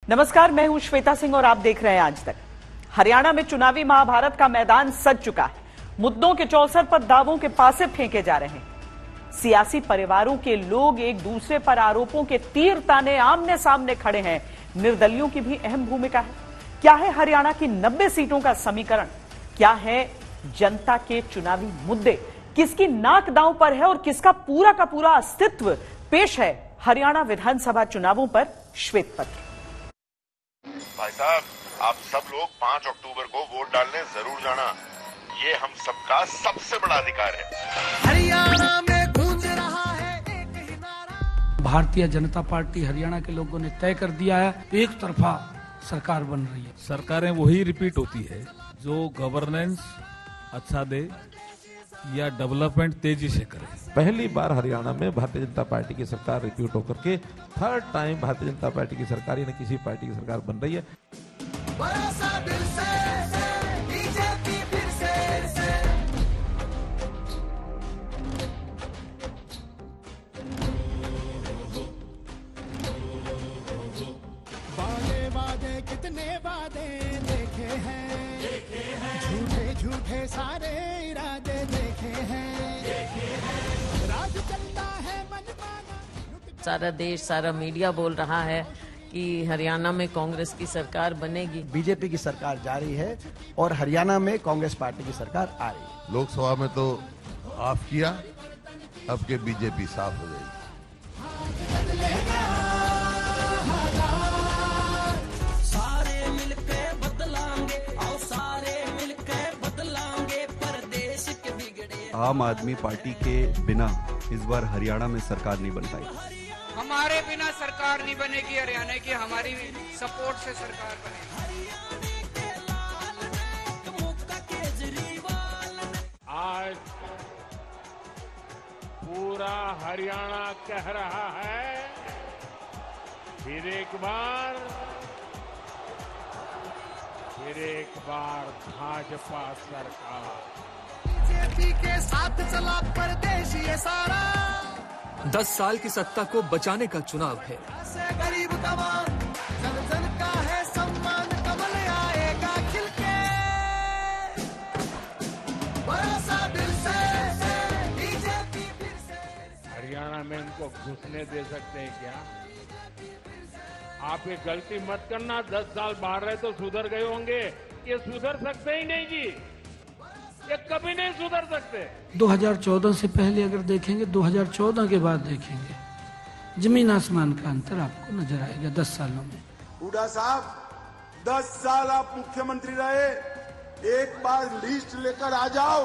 नमस्कार, मैं हूं श्वेता सिंह और आप देख रहे हैं आज तक। हरियाणा में चुनावी महाभारत का मैदान सज चुका है। मुद्दों के चौसर पर दावों के पासे फेंके जा रहे हैं। सियासी परिवारों के लोग एक दूसरे पर आरोपों के तीर ताने आमने सामने खड़े हैं। निर्दलियों की भी अहम भूमिका है। क्या है हरियाणा की 90 सीटों का समीकरण? क्या है जनता के चुनावी मुद्दे? किसकी नाक दांव पर है और किसका पूरा का पूरा अस्तित्व? पेश है हरियाणा विधानसभा चुनावों पर श्वेत पत्र। भाई साहब, आप सब लोग 5 अक्टूबर को वोट डालने जरूर जाना। ये हम सबका सबसे बड़ा अधिकार है। हरियाणा में गूंज रहा है एक ही नारा। भारतीय जनता पार्टी हरियाणा के लोगों ने तय कर दिया है, एक तरफा सरकार बन रही है। सरकारें वही रिपीट होती है जो गवर्नेंस अच्छा दे या डेवलपमेंट तेजी से करे। पहली बार हरियाणा में भारतीय जनता पार्टी की सरकार रिपीट होकर के third time Bharatiya Janata party की सरकार यानी किसी पार्टी की सरकार बन रही है। भरोसा दिल से, बीजेपी फिर से। वादे वादे कितने वादे देखे हैं, झूठे झूठे सारे इरादे देखे हैं। राज चलता है मनमाना। सारा देश, सारा मीडिया बोल रहा है कि हरियाणा में कांग्रेस की सरकार बनेगी। बीजेपी की सरकार जारी है और हरियाणा में कांग्रेस पार्टी की सरकार आ रही है। लोकसभा में तो ऑफ किया, अब के बीजेपी साफ हो जाएगी। सारे मिलके बदलाएंगे और सारे मिलके बदलाएंगे प्रदेश के बिगड़े। आम आदमी पार्टी के बिना इस बार हरियाणा में सरकार नहीं बन पाई। हमारे बिना सरकार नहीं बनेगी हरियाणा की, हमारी सपोर्ट से सरकार बनेगी। आज पूरा हरियाणा कह रहा है, फिर एक बार भाजपा सरकार। बीजेपी के साथ चला परदेश ये सारा। 10 साल की सत्ता को बचाने का चुनाव है। गरीब तमाम जन जन का है सम्मान, कमल आएगा खिलके। भरोसा दिल से, बीजेपी फिर से। हरियाणा में इनको घुसने दे सकते हैं क्या? आप ये गलती मत करना। 10 साल बाहर रहे तो सुधर गए होंगे, ये सुधर सकते ही नहीं जी, ये कभी नहीं सुधर सकते। 2014 से पहले अगर देखेंगे, 2014 के बाद देखेंगे, जमीन आसमान का अंतर आपको नजर आएगा 10 सालों में। हुड्डा साहब, 10 साल आप मुख्यमंत्री रहे, एक बार लिस्ट लेकर आ जाओ।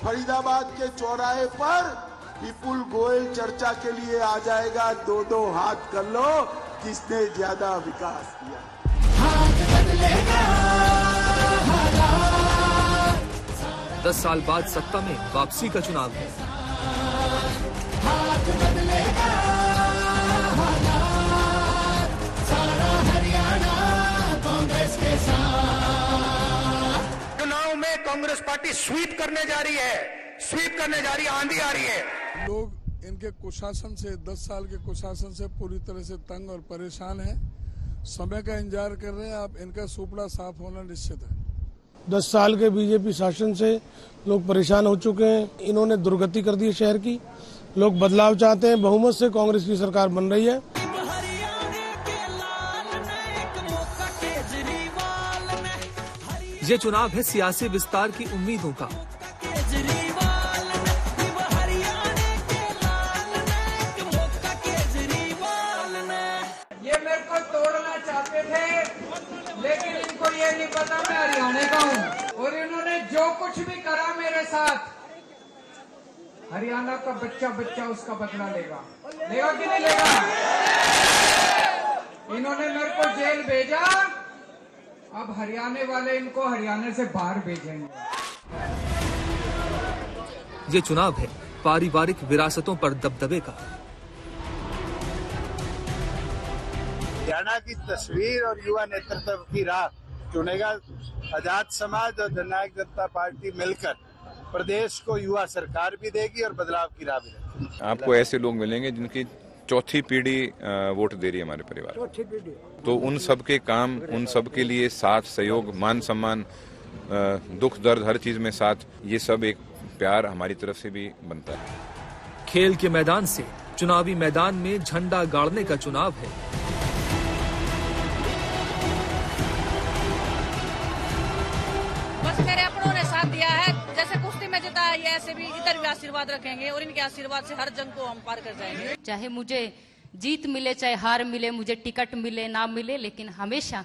फरीदाबाद के चौराहे पर विपुल गोयल चर्चा के लिए आ जाएगा। 2-2 हाथ कर लो, किसने ज्यादा विकास किया। हाथ बदलेगा। 10 साल बाद सत्ता में वापसी का चुनाव है। हाथ बदलेगा। सारा हरियाणा कांग्रेस के साथ। चुनाव में कांग्रेस पार्टी स्वीप करने जा रही है, स्वीप करने जा रही है, आंधी आ रही है। लोग इनके कुशासन से, 10 साल के कुशासन से पूरी तरह से तंग और परेशान हैं। समय का इंतजार कर रहे हैं। अब इनका सुपड़ा साफ होना निश्चित है। 10 साल के बीजेपी शासन से लोग परेशान हो चुके हैं। इन्होंने दुर्गति कर दी है शहर की। लोग बदलाव चाहते हैं। बहुमत से कांग्रेस की सरकार बन रही है। ये चुनाव है सियासी विस्तार की उम्मीदों का। ये मेरे को तोड़ना चाहते थे, लेकिन इनको ये नहीं पता मैं हरियाणा का हूँ। और इन्होंने जो कुछ भी करा मेरे साथ, हरियाणा का बच्चा बच्चा उसका बदला लेगा। लेगा कि नहीं लेगा? इन्होंने मेरे को जेल भेजा, अब हरियाणा वाले इनको हरियाणा से बाहर भेजेंगे। ये चुनाव है पारिवारिक विरासतों पर दबदबे का। हरियाणा की तस्वीर और युवा नेतृत्व की राह चुनेगा आजाद समाज और जननायक जनता पार्टी मिलकर। प्रदेश को युवा सरकार भी देगी और बदलाव की राह भी देगी। आपको ऐसे लोग मिलेंगे जिनकी चौथी पीढ़ी वोट दे रही है हमारे परिवार। तो उन सब के काम, उन सब के लिए साथ, सहयोग, मान सम्मान, दुख दर्द, हर चीज में साथ, ये सब एक प्यार हमारी तरफ से भी बनता है। खेल के मैदान से चुनावी मैदान में झंडा गाड़ने का चुनाव है। बस मेरे अपनों ने साथ दिया है, जैसे कुश्ती में जीता है, ये ऐसे भी इधर भी आशीर्वाद रखेंगे और इनके आशीर्वाद से हर जंग को हम पार कर जाएंगे। चाहे मुझे जीत मिले, चाहे हार मिले, मुझे टिकट मिले ना मिले, लेकिन हमेशा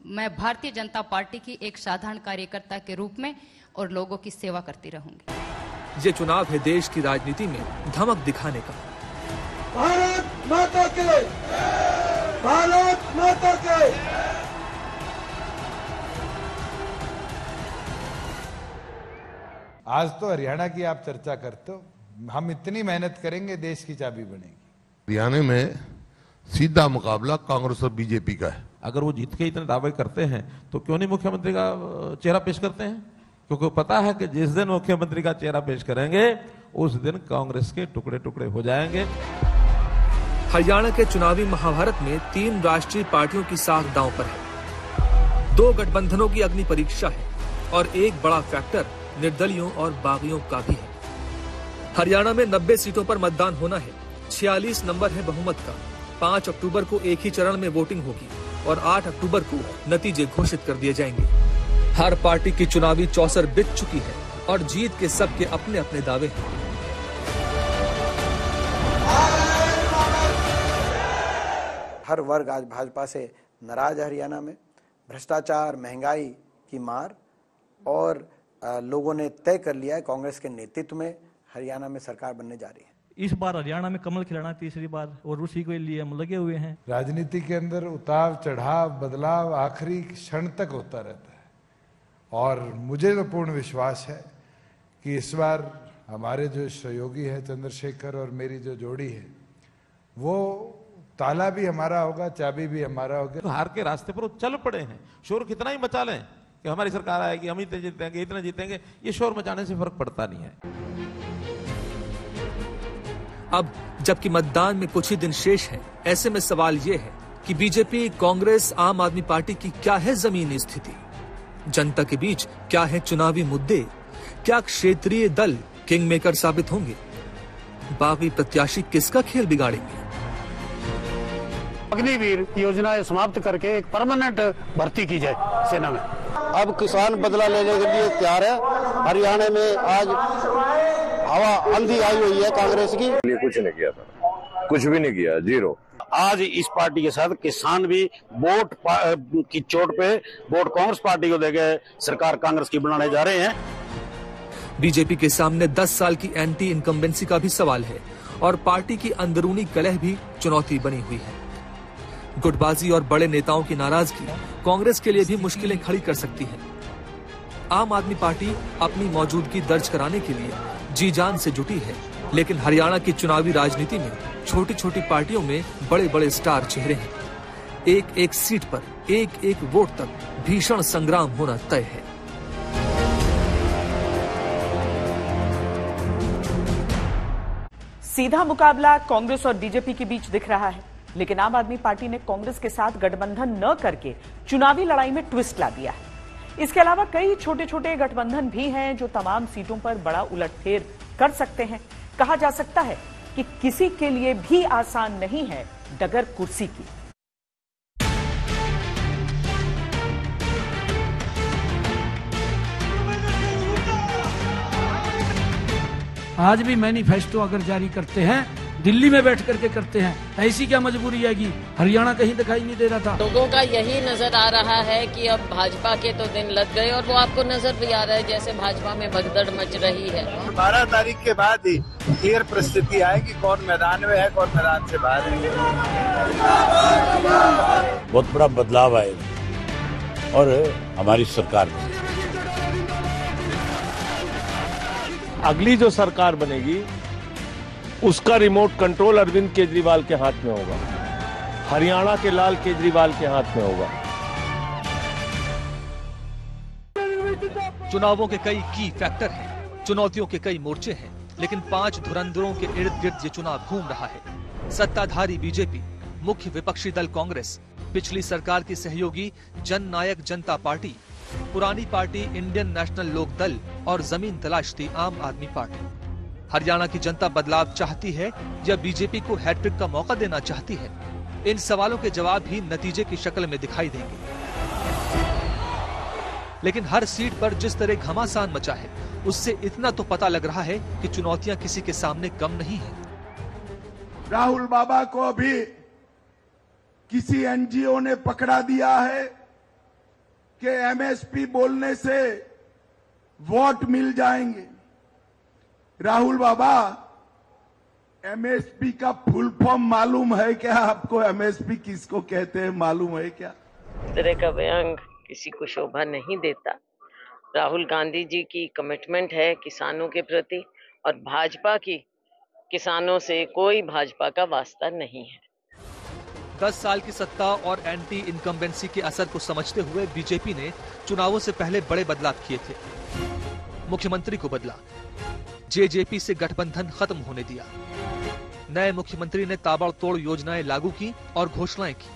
मैं भारतीय जनता पार्टी की एक साधारण कार्यकर्ता के रूप में और लोगों की सेवा करती रहूंगी। ये चुनाव है देश की राजनीति में धमक दिखाने का। भारत माता के, भारत माता के। आज तो हरियाणा की आप चर्चा करते हो, हम इतनी मेहनत करेंगे देश की चाबी बनेगी। हरियाणा में सीधा मुकाबला कांग्रेस और बीजेपी का है। अगर वो जीत के इतने दावे करते हैं तो क्यों नहीं मुख्यमंत्री का चेहरा पेश करते हैं? क्योंकि पता है कि जिस दिन मुख्यमंत्री का चेहरा पेश करेंगे उस दिन कांग्रेस के टुकड़े टुकड़े हो जाएंगे। हरियाणा के चुनावी महाभारत में 3 राष्ट्रीय पार्टियों की साख दांव पर है। 2 गठबंधनों की अग्नि परीक्षा है और एक बड़ा फैक्टर निर्दलियों और बागियों का भी है। हरियाणा में 90 सीटों पर मतदान होना है। 46 नंबर है बहुमत का। 5 अक्टूबर को एक ही चरण में वोटिंग होगी और 8 अक्टूबर को नतीजे घोषित कर दिए जाएंगे। हर पार्टी की चुनावी चौसर बिक चुकी है और जीत के सबके अपने अपने दावे हैं। हर वर्ग आज भाजपा से नाराज है। हरियाणा में भ्रष्टाचार, महंगाई की मार, और लोगों ने तय कर लिया है कांग्रेस के नेतृत्व में हरियाणा में सरकार बनने जा रही है। इस बार हरियाणा में कमल खिलाना तीसरी बार, और उसी के लिए हम लगे हुए हैं। राजनीति के अंदर उतार चढ़ाव, बदलाव आखिरी क्षण तक होता रहता है, और मुझे तो पूर्ण विश्वास है कि इस बार हमारे जो सहयोगी है चंद्रशेखर और मेरी जो जोड़ी है, वो ताला भी हमारा होगा, चाबी भी हमारा होगा। तो हार के रास्ते पर वो चल पड़े हैं। शोर कितना ही मचा लें कि हमारी सरकार आएगी, हम इतने जीतेंगे, इतने जीतेंगे, ये शोर मचाने से फर्क पड़ता नहीं है। अब जबकि मतदान में कुछ ही दिन शेष है, ऐसे में सवाल ये है कि बीजेपी, कांग्रेस, आम आदमी पार्टी की क्या है जमीनी स्थिति? जनता के बीच क्या है चुनावी मुद्दे? क्या क्षेत्रीय दल किंग मेकर साबित होंगे? बागी प्रत्याशी किसका खेल बिगाड़ेंगे? अग्निवीर योजना समाप्त करके एक परमानेंट भर्ती की जाए सेना में। अब किसान बदला लेने के लिए तैयार है। हरियाणा में आज हवा आंधी आई हुई है कांग्रेस की। कुछ नहीं किया था, कुछ भी नहीं किया, जीरो। आज इस पार्टी के साथ किसान भी वोट की चोट पे वोट कांग्रेस पार्टी को देके सरकार कांग्रेस की बनाने जा रहे हैं। बीजेपी के सामने 10 साल की एंटी इनकम्बेंसी का भी सवाल है और पार्टी की अंदरूनी कलह भी चुनौती बनी हुई है। गुटबाजी और बड़े नेताओं की नाराजगी कांग्रेस के लिए भी मुश्किलें खड़ी कर सकती है। आम आदमी पार्टी अपनी मौजूदगी दर्ज कराने के लिए जी जान से जुटी है, लेकिन हरियाणा की चुनावी राजनीति में छोटी छोटी पार्टियों में बड़े बड़े स्टार चेहरे हैं। एक एक सीट पर एक एक वोट तक भीषण संग्राम होना तय है। सीधा मुकाबला कांग्रेस और बीजेपी के बीच दिख रहा है, लेकिन आम आदमी पार्टी ने कांग्रेस के साथ गठबंधन न करके चुनावी लड़ाई में ट्विस्ट ला दिया है। इसके अलावा कई छोटे छोटे गठबंधन भी हैं जो तमाम सीटों पर बड़ा उलटफेर कर सकते हैं। कहा जा सकता है कि किसी के लिए भी आसान नहीं है डगर कुर्सी की। आज भी मैनिफेस्टो अगर जारी करते हैं, दिल्ली में बैठ करके करते हैं, ऐसी क्या मजबूरी है कि हरियाणा कहीं दिखाई नहीं दे रहा था। लोगों का यही नजर आ रहा है कि अब भाजपा के तो दिन लग गए, और वो आपको नजर भी आ रहा है जैसे भाजपा में भगदड़ मच रही है। 12 तारीख के बाद ही क्लियर परिस्थिति आएगी कौन मैदान में है, कौन मैदान से बाहर है। बहुत बड़ा बदलाव आएगा और हमारी सरकार में अगली जो सरकार बनेगी उसका रिमोट कंट्रोल अरविंद केजरीवाल के हाथ में होगा, हरियाणा के लाल केजरीवाल के हाथ में होगा। चुनावों के कई की फैक्टर हैं, चुनौतियों के कई मोर्चे हैं, लेकिन 5 धुरंधरों के इर्द गिर्द ये चुनाव घूम रहा है। सत्ताधारी बीजेपी, मुख्य विपक्षी दल कांग्रेस, पिछली सरकार की सहयोगी जन नायक जनता पार्टी, पुरानी पार्टी इंडियन नेशनल लोक दल और जमीन तलाशती आम आदमी पार्टी। हरियाणा की जनता बदलाव चाहती है या बीजेपी को हैट्रिक का मौका देना चाहती है? इन सवालों के जवाब भी नतीजे की शक्ल में दिखाई देंगे। लेकिन हर सीट पर जिस तरह घमासान मचा है, उससे इतना तो पता लग रहा है कि चुनौतियां किसी के सामने कम नहीं है। राहुल बाबा को अभी किसी एनजीओ ने पकड़ा दिया है कि एमएसपी बोलने से वोट मिल जाएंगे। राहुल बाबा, एमएसपी का फुल फॉर्म मालूम है क्या आपको? एमएसपी किसको कहते हैं मालूम है क्या? इस तरह का बयान किसी को शोभा नहीं देता। राहुल गांधी जी की कमिटमेंट है किसानों के प्रति, और भाजपा की किसानों से कोई भाजपा का वास्ता नहीं है। 10 साल की सत्ता और एंटी इनकम्बेंसी के असर को समझते हुए बीजेपी ने चुनावों से पहले बड़े बदलाव किए थे। मुख्यमंत्री को बदला, जेजेपी से गठबंधन खत्म होने दिया। नए मुख्यमंत्री ने ताबड़तोड़ योजनाएं लागू की और घोषणाएं की।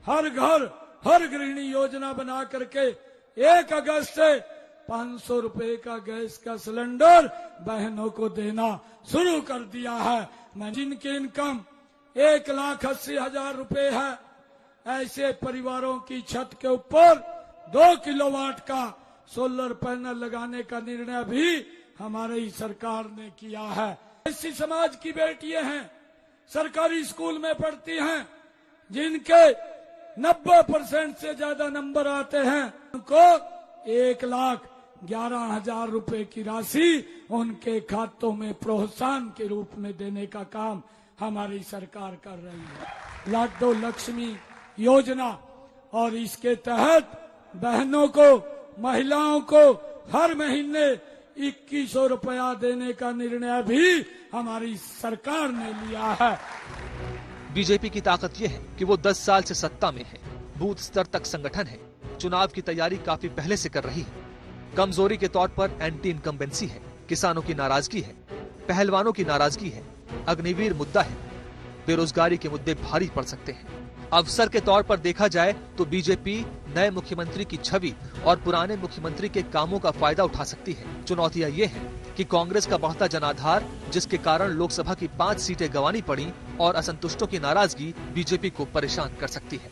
हर घर हर गृहिणी योजना बना करके 1 अगस्त से 500 रुपए का गैस का सिलेंडर बहनों को देना शुरू कर दिया है। जिनकी इनकम 1,80,000 रुपए है, ऐसे परिवारों की छत के ऊपर 2 किलोवाट का सोलर पैनल लगाने का निर्णय भी हमारी सरकार ने किया है। ऐसी समाज की बेटियां हैं, सरकारी स्कूल में पढ़ती हैं, जिनके 90% से ज्यादा नंबर आते हैं, उनको 1,11,000 रुपए की राशि उनके खातों में प्रोत्साहन के रूप में देने का काम हमारी सरकार कर रही है। लाडो लक्ष्मी योजना, और इसके तहत बहनों को, महिलाओं को हर महीने 2100 रुपया देने का निर्णय भी हमारी सरकार ने लिया है। बीजेपी की ताकत यह है कि वो 10 साल से सत्ता में है, बूथ स्तर तक संगठन है, चुनाव की तैयारी काफी पहले से कर रही है। कमजोरी के तौर पर एंटी इनकम्बेंसी है, किसानों की नाराजगी है, पहलवानों की नाराजगी है, अग्निवीर मुद्दा है, बेरोजगारी के मुद्दे भारी पड़ सकते हैं। अवसर के तौर पर देखा जाए तो बीजेपी नए मुख्यमंत्री की छवि और पुराने मुख्यमंत्री के कामों का फायदा उठा सकती है। चुनौतियां ये हैं कि कांग्रेस का बढ़ता जनाधार, जिसके कारण लोकसभा की 5 सीटें गंवानी पड़ी, और असंतुष्टों की नाराजगी बीजेपी को परेशान कर सकती है।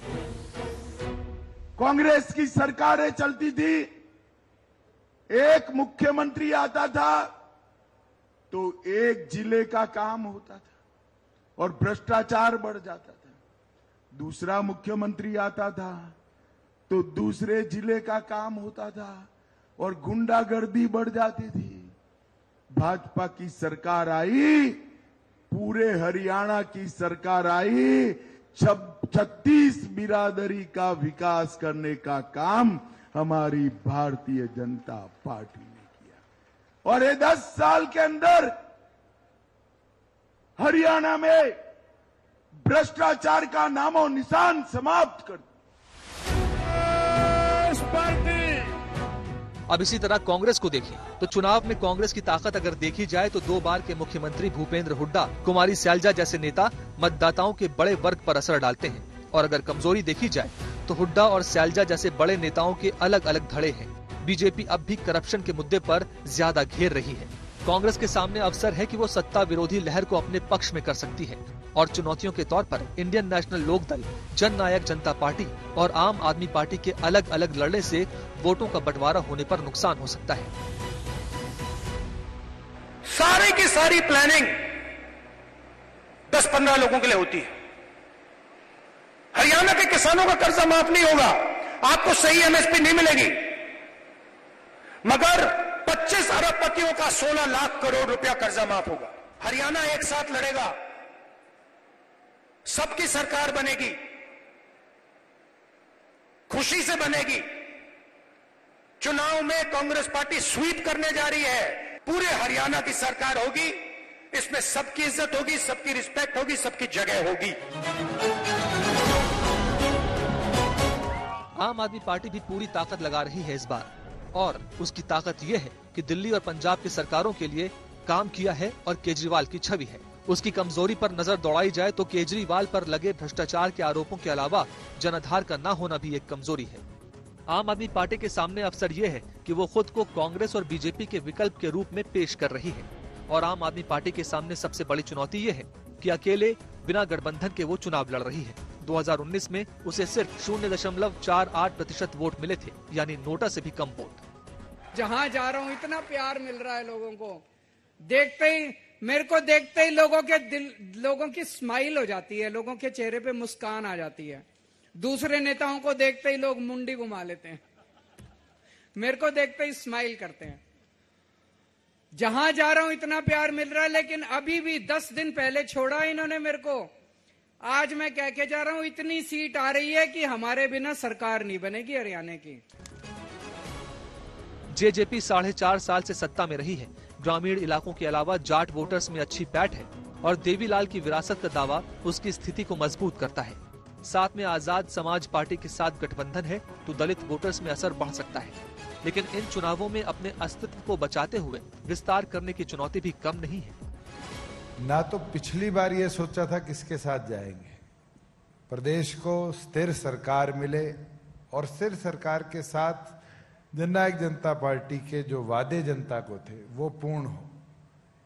कांग्रेस की सरकारें चलती थी, एक मुख्यमंत्री आता था तो एक जिले का काम होता था और भ्रष्टाचार बढ़ जाता था। दूसरा मुख्यमंत्री आता था तो दूसरे जिले का काम होता था और गुंडागर्दी बढ़ जाती थी। भाजपा की सरकार आई, पूरे हरियाणा की सरकार आई, 36 बिरादरी का विकास करने का काम हमारी भारतीय जनता पार्टी ने किया, और ये 10 साल के अंदर हरियाणा में भ्रष्टाचार का नामो निशान समाप्त कर दिया। अब इसी तरह कांग्रेस को देखें तो चुनाव में कांग्रेस की ताकत अगर देखी जाए तो 2 बार के मुख्यमंत्री भूपेंद्र हुड्डा, कुमारी सैलजा जैसे नेता मतदाताओं के बड़े वर्ग पर असर डालते हैं, और अगर कमजोरी देखी जाए तो हुड्डा और सैलजा जैसे बड़े नेताओं के अलग अलग धड़े हैं। बीजेपी अब भी करप्शन के मुद्दे पर ज्यादा घेर रही है। कांग्रेस के सामने अवसर है कि वो सत्ता विरोधी लहर को अपने पक्ष में कर सकती है, और चुनौतियों के तौर पर इंडियन नेशनल लोक दल, जन नायक जनता पार्टी और आम आदमी पार्टी के अलग अलग लड़ने से वोटों का बंटवारा होने पर नुकसान हो सकता है। सारी की सारी प्लानिंग 10-15 लोगों के लिए होती है। हरियाणा के किसानों का कर्जा माफ नहीं होगा, आपको सही एमएसपी नहीं मिलेगी, मगर 25 अरबपतियों का 16 लाख करोड़ रुपया कर्जा माफ होगा। हरियाणा एक साथ लड़ेगा, सबकी सरकार बनेगी, खुशी से बनेगी। चुनाव में कांग्रेस पार्टी स्वीप करने जा रही है, पूरे हरियाणा की सरकार होगी, इसमें सबकी इज्जत होगी, सबकी रिस्पेक्ट होगी, सबकी जगह होगी। आम आदमी पार्टी भी पूरी ताकत लगा रही है इस बार, और उसकी ताकत यह है कि दिल्ली और पंजाब की सरकारों के लिए काम किया है और केजरीवाल की छवि है। उसकी कमजोरी पर नजर दौड़ाई जाए तो केजरीवाल पर लगे भ्रष्टाचार के आरोपों के अलावा जनाधार का न होना भी एक कमजोरी है। आम आदमी पार्टी के सामने अवसर ये है कि वो खुद को कांग्रेस और बीजेपी के विकल्प के रूप में पेश कर रही है और आम आदमी पार्टी के सामने सबसे बड़ी चुनौती ये है कि अकेले बिना गठबंधन के वो चुनाव लड़ रही है। 2019 में उसे सिर्फ 0.48% वोट मिले थे, यानी नोटा से भी कम वोट। जहाँ जा रहा हूँ इतना प्यार मिल रहा है लोगों को, देखते ही मेरे को देखते ही लोगों की स्माइल हो जाती है, लोगों के चेहरे पे मुस्कान आ जाती है। दूसरे नेताओं को देखते ही लोग मुंडी घुमा लेते हैं, मेरे को देखते ही स्माइल करते हैं। जहां जा रहा हूं इतना प्यार मिल रहा है, लेकिन अभी भी 10 दिन पहले छोड़ा इन्होंने मेरे को। आज मैं कह के जा रहा हूं इतनी सीट आ रही है कि हमारे बिना सरकार नहीं बनेगी हरियाणा की। जेजेपी 4.5 साल से सत्ता में रही है। ग्रामीण इलाकों के अलावा जाट वोटर्स में अच्छी पैठ है और देवीलाल की विरासत का दावा उसकी स्थिति को मजबूत करता है। साथ में आजाद समाज पार्टी के साथ गठबंधन है तो दलित वोटर्स में असर बढ़ सकता है, लेकिन इन चुनावों में अपने अस्तित्व को बचाते हुए विस्तार करने की चुनौती भी कम नहीं है। ना तो पिछली बार ये सोचा था किसके साथ जाएंगे, प्रदेश को स्थिर सरकार मिले और स्थिर सरकार के साथ जननायक जनता पार्टी के जो वादे जनता को थे वो पूर्ण हो,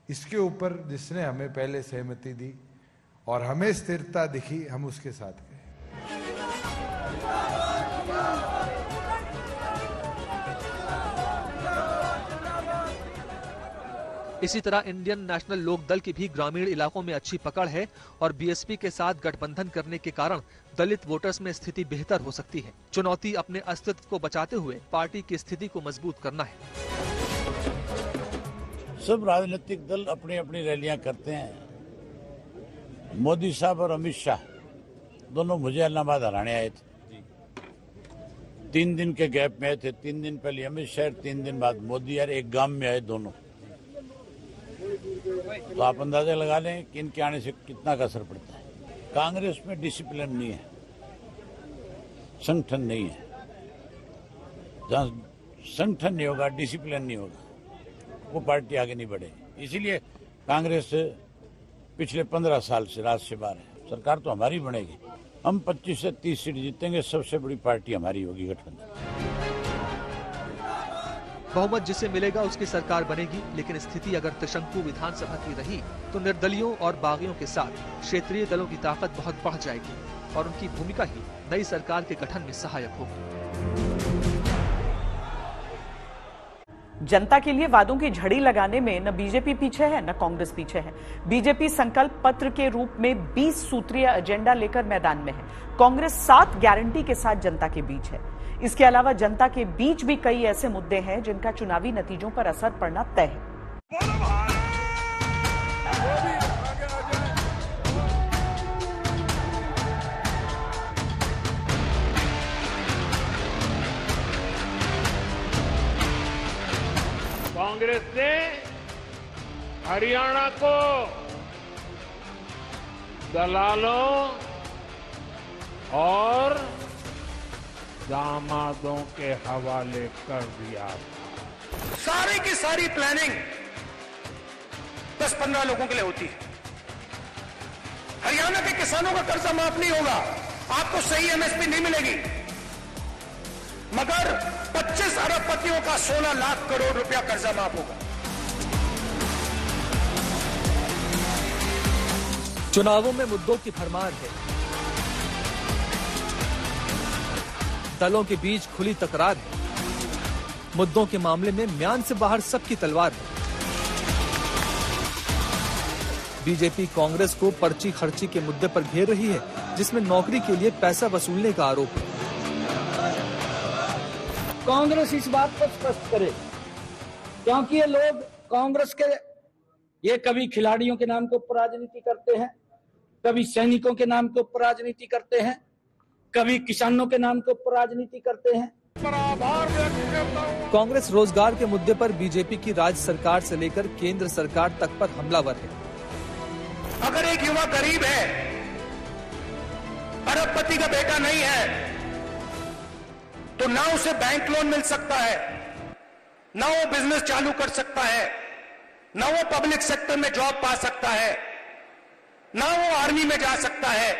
इसके ऊपर जिसने हमें पहले सहमति दी और हमें स्थिरता दिखी, हम उसके साथ गए। इसी तरह इंडियन नेशनल लोक दल की भी ग्रामीण इलाकों में अच्छी पकड़ है और बीएसपी के साथ गठबंधन करने के कारण दलित वोटर्स में स्थिति बेहतर हो सकती है। चुनौती अपने अस्तित्व को बचाते हुए पार्टी की स्थिति को मजबूत करना है। सब राजनीतिक दल अपनी अपनी रैलियां करते हैं। मोदी साहब और अमित शाह दोनों मुझे इलाहाबाद हराने आए थे, 3 दिन के गैप में आए थे। 3 दिन पहले अमित शाह, 3 दिन बाद मोदी, यार एक गांव में आए दोनों। तो आप अंदाजा लगा लें कि इनके आने से कितना का असर पड़ता है। कांग्रेस में डिसिप्लिन नहीं है, संगठन नहीं है। जहां संगठन नहीं होगा, डिसिप्लिन नहीं होगा, वो पार्टी आगे नहीं बढ़ेगी। इसीलिए कांग्रेस पिछले 15 साल से राज से बाहर है। सरकार तो हमारी बनेगी, हम 25 से 30 सीट जीतेंगे, सबसे बड़ी पार्टी हमारी होगी गठबंधन। बहुमत जिसे मिलेगा उसकी सरकार बनेगी, लेकिन स्थिति अगर त्रिशंकु विधानसभा की रही तो निर्दलियों और बागियों के साथ क्षेत्रीय दलों की ताकत बहुत बढ़ जाएगी और उनकी भूमिका ही नई सरकार के गठन में सहायक होगी। जनता के लिए वादों की झड़ी लगाने में न बीजेपी पीछे है न कांग्रेस पीछे है। बीजेपी संकल्प पत्र के रूप में 20 सूत्रीय एजेंडा लेकर मैदान में है। कांग्रेस 7 गारंटी के साथ जनता के बीच है। इसके अलावा जनता के बीच भी कई ऐसे मुद्दे हैं जिनका चुनावी नतीजों पर असर पड़ना तय है। कांग्रेस ने हरियाणा को दलालों और दामादों के हवाले कर दिया। सारी की सारी प्लानिंग 10-15 लोगों के लिए होती है। हरियाणा के किसानों का कर्जा माफ नहीं होगा, आपको सही एमएसपी नहीं मिलेगी, मगर 25 अरबपतियों का 16 लाख करोड़ रुपया कर्जा माफ होगा। चुनावों में मुद्दों की भरमार है। दलों के बीच खुली तकरार है। मुद्दों के मामले में म्यान से बाहर सबकी तलवार है। बीजेपी कांग्रेस को पर्ची खर्ची के मुद्दे पर घेर रही है, जिसमें नौकरी के लिए पैसा वसूलने का आरोप है। कांग्रेस इस बात को स्पष्ट करे, क्योंकि ये लोग कांग्रेस के ये कभी खिलाड़ियों के नाम के ऊपर राजनीति करते हैं, कभी सैनिकों के नाम के ऊपर राजनीति करते हैं, कभी किसानों के नाम के ऊपर राजनीति करते हैं। कांग्रेस रोजगार के मुद्दे पर बीजेपी की राज्य सरकार से लेकर केंद्र सरकार तक पर हमलावर है। अगर एक युवा गरीब है, अरबपति का बेटा नहीं है, तो ना उसे बैंक लोन मिल सकता है, ना वो बिजनेस चालू कर सकता है, ना वो पब्लिक सेक्टर में जॉब पा सकता है, ना वो आर्मी में जा सकता है।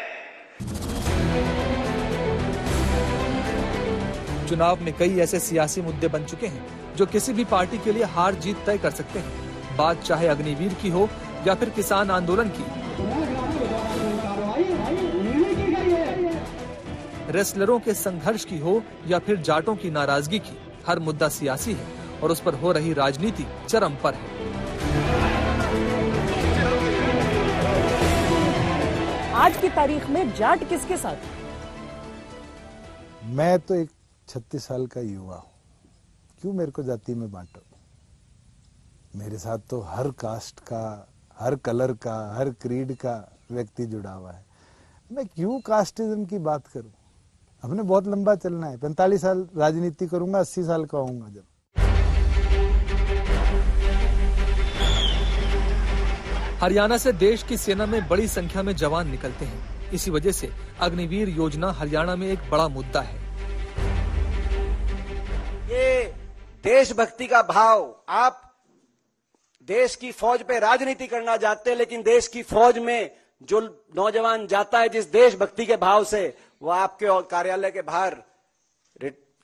चुनाव में कई ऐसे सियासी मुद्दे बन चुके हैं जो किसी भी पार्टी के लिए हार जीत तय कर सकते हैं। बात चाहे अग्निवीर की हो या फिर किसान आंदोलन की, रेसलरों के संघर्ष की हो या फिर जाटों की नाराजगी की, हर मुद्दा सियासी है और उस पर हो रही राजनीति चरम पर है। आज की तारीख में जाट किसके साथ? मैं तो एक 36 साल का युवा हूं, क्यों मेरे को जाति में बांटो? मेरे साथ तो हर कास्ट का, हर कलर का, हर क्रीड का व्यक्ति जुड़ा हुआ है। मैं क्यों कास्टिज्म की बात करूं? हमने बहुत लंबा चलना है। 45 साल राजनीति करूंगा, 80 साल का होऊंगा जब। हरियाणा से देश की सेना में बड़ी संख्या में जवान निकलते हैं। इसी वजह से अग्निवीर योजना हरियाणा में एक बड़ा मुद्दा है। ये देशभक्ति का भाव, आप देश की फौज पे राजनीति करना चाहते हैं, लेकिन देश की फौज में जो नौजवान जाता है जिस देशभक्ति के भाव से, वो आपके कार्यालय के बाहर